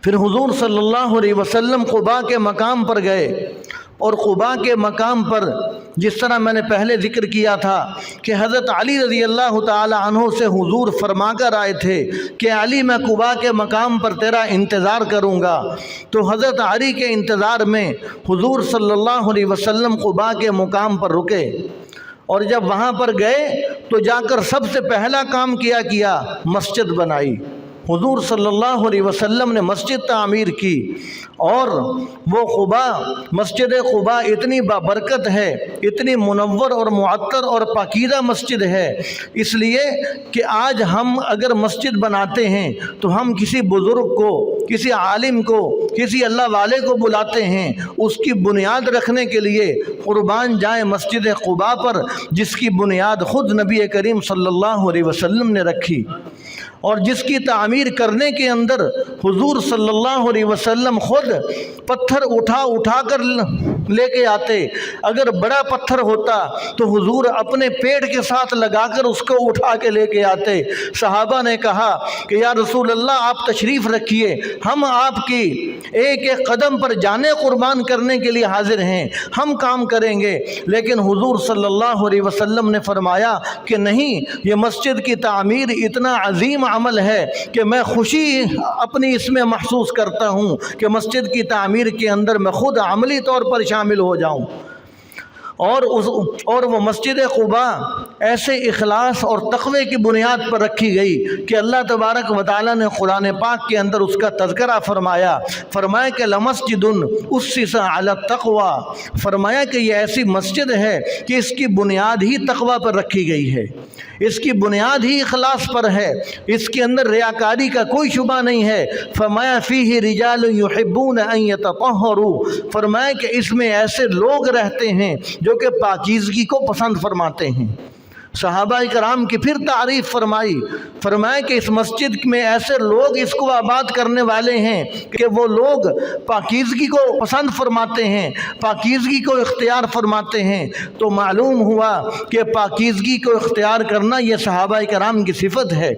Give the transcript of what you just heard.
پھر حضور صلی اللہ علیہ وسلم قباء کے مقام پر گئے، اور قباء کے مقام پر جس طرح میں نے پہلے ذکر کیا تھا کہ حضرت علی رضی اللہ تعالی عنہ سے حضور فرما کر آئے تھے کہ علی میں قباء کے مقام پر تیرا انتظار کروں گا، تو حضرت علی کے انتظار میں حضور صلی اللہ علیہ وسلم قباء کے مقام پر رکے، اور جب وہاں پر گئے تو جا کر سب سے پہلا کام کیا مسجد بنائی۔ حضور صلی اللہ علیہ وسلم نے مسجد تعمیر کی، اور وہ قباء، مسجد قباء اتنی بابرکت ہے، اتنی منور اور معطر اور پاکیزہ مسجد ہے، اس لیے کہ آج ہم اگر مسجد بناتے ہیں تو ہم کسی بزرگ کو، کسی عالم کو، کسی اللہ والے کو بلاتے ہیں اس کی بنیاد رکھنے کے لیے، قربان جائیں مسجد قباء پر جس کی بنیاد خود نبی کریم صلی اللہ علیہ وسلم نے رکھی، اور جس کی تعمیر کرنے کے اندر حضور صلی اللہ علیہ وسلم خود پتھر اٹھا کر لے کے آتے۔ اگر بڑا پتھر ہوتا تو حضور اپنے پیٹ کے ساتھ لگا کر اس کو اٹھا کے لے کے آتے۔ صحابہ نے کہا کہ یا رسول اللہ آپ تشریف رکھیے، ہم آپ کی ایک ایک قدم پر جانیں قربان کرنے کے لیے حاضر ہیں، ہم کام کریں گے۔ لیکن حضور صلی اللہ علیہ وسلم نے فرمایا کہ نہیں، یہ مسجد کی تعمیر اتنا عظیم عمل ہے کہ میں خوشی اپنی اس میں محسوس کرتا ہوں کہ مسجد کی تعمیر کے اندر میں خود عملی طور پر شامل ہو جاؤں۔ اور وہ مسجد قباء ایسے اخلاص اور تقوی کی بنیاد پر رکھی گئی کہ اللہ تبارک و تعالیٰ نے قرآن پاک کے اندر اس کا تذکرہ فرمایا کہ لمسجد اسس علی التقوی، فرمایا کہ یہ ایسی مسجد ہے کہ اس کی بنیاد ہی تقوی پر رکھی گئی ہے، اس کی بنیاد ہی اخلاص پر ہے، اس کے اندر ریاکاری کا کوئی شبہ نہیں ہے۔ فرمایا فیہ رجال یحبون ان یتطہروا، فرمایا کہ اس میں ایسے لوگ رہتے ہیں جو کہ پاکیزگی کو پسند فرماتے ہیں۔ صحابہ کرام کی پھر تعریف فرمایا کہ اس مسجد میں ایسے لوگ اس کو آباد کرنے والے ہیں کہ وہ لوگ پاکیزگی کو پسند فرماتے ہیں، پاکیزگی کو اختیار فرماتے ہیں۔ تو معلوم ہوا کہ پاکیزگی کو اختیار کرنا یہ صحابہ کرام کی صفت ہے۔